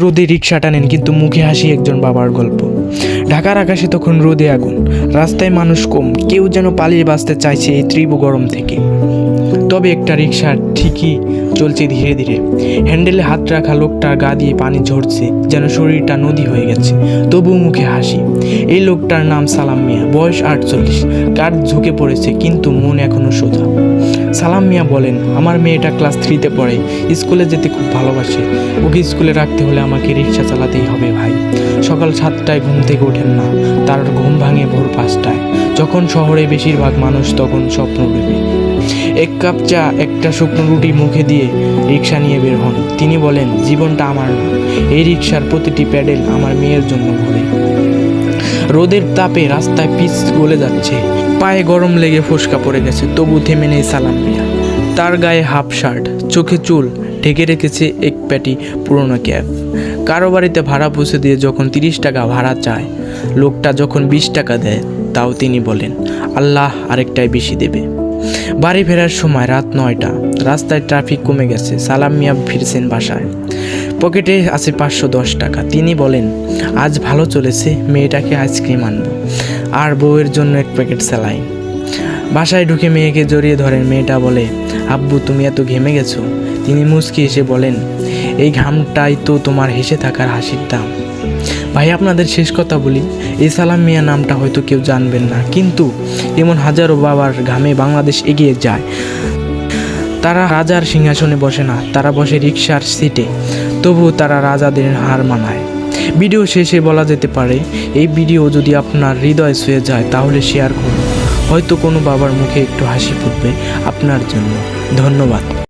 রোদে রিক্সা টানেন কিন্তু মুখে হাসি একজন বাবার গল্প। ঢাকার আকাশে তখন রোদে আগুন, রাস্তায় মানুষ কম, কেউ যেন পালিয়ে বাঁচতে চাইছে এই তীব্র গরম থেকে। তবে একটা রিক্সা ঠিকই চলছে ধীরে ধীরে। হ্যান্ডেলে হাত রাখা লোকটার গা দিয়ে পানি ঝরছে, যেন শরীরটা নদী হয়ে গেছে, তবুও মুখে হাসি। এই লোকটার নাম সালাম মিয়া, বয়স 48, কাঁধ ঝুঁকে পড়েছে কিন্তু মন এখনো সোজা। সালাম মিয়া বলেন, আমার মেয়েটা ক্লাস 3-তে পড়ে, স্কুলে যেতে খুব ভালোবাসে। ওকে স্কুলে রাখতে হলে আমাকে রিক্সা চালাতেই হবে ভাই। সকাল 7টায় ঘুম থেকে ওঠেন না, তার ঘুম ভাঙে ভোর 5টায়, যখন শহরে বেশিরভাগ মানুষ তখন স্বপ্ন ডুবে। এক কাপ চা, একটা শুকনো রুটি মুখে দিয়ে রিক্সা নিয়ে বের হন। তিনি বলেন, জীবনটা আমার না, এই রিক্সার প্রতিটি প্যাডেল আমার মেয়ের জন্য ঘোরে। রোদের তাপে রাস্তায় পিচ গলে যাচ্ছে, পায়ে গরম লেগে ফোসকা পড়ে গেছে, তবু থেমে নেই সালাম মিয়া। তার গায়ে হাফ শার্ট, চোখে চুল ঢেকে রেখেছে এক প্যাটি পুরনো ক্যাব। কারো বাড়িতে ভাড়া পৌঁছে দিয়ে যখন 30 টাকা ভাড়া চায়, লোকটা যখন 20 টাকা দেয়, তাও তিনি বলেন, আল্লাহ আরেকটাই বেশি দেবে। বাড়ি ফেরার সময় রাত 9টা, রাস্তায় ট্রাফিক কমে গেছে। সালাম মিয়া ফিরছেন বাসায়, পকেটে আছে 510 টাকা। তিনি বলেন, আজ ভালো চলেছে, মেয়েটাকে আইসক্রিম আনবো আর বউয়ের জন্য এক প্যাকেট স্যালাইন। বাসায় ঢুকে মেয়েকে জড়িয়ে ধরেন। মেয়েটা বলে, আব্বু তুমি এত ঘেমে গেছো? তিনি মুচকি এসে বলেন, এই ঘামটাই তো তোমার হেসে থাকার হাসির দাম। ভাই, আপনাদের শেষ কথা বলি, এই সালাম মিয়া নামটা হয়তো কেউ জানবেন না, কিন্তু এমন হাজারো বাবার ঘামে বাংলাদেশ এগিয়ে যায়। তারা রাজার সিংহাসনে বসে না, তারা বসে রিক্সার সিটে, তবুও তারা রাজাদের হার মানায়। ভিডিও শেষে বলা যেতে পারে, এই ভিডিও যদি আপনার হৃদয় ছুঁয়ে যায় তাহলে শেয়ার করুন, হয়তো কোনো বাবার মুখে একটু হাসি ফুটবে আপনার জন্য। ধন্যবাদ।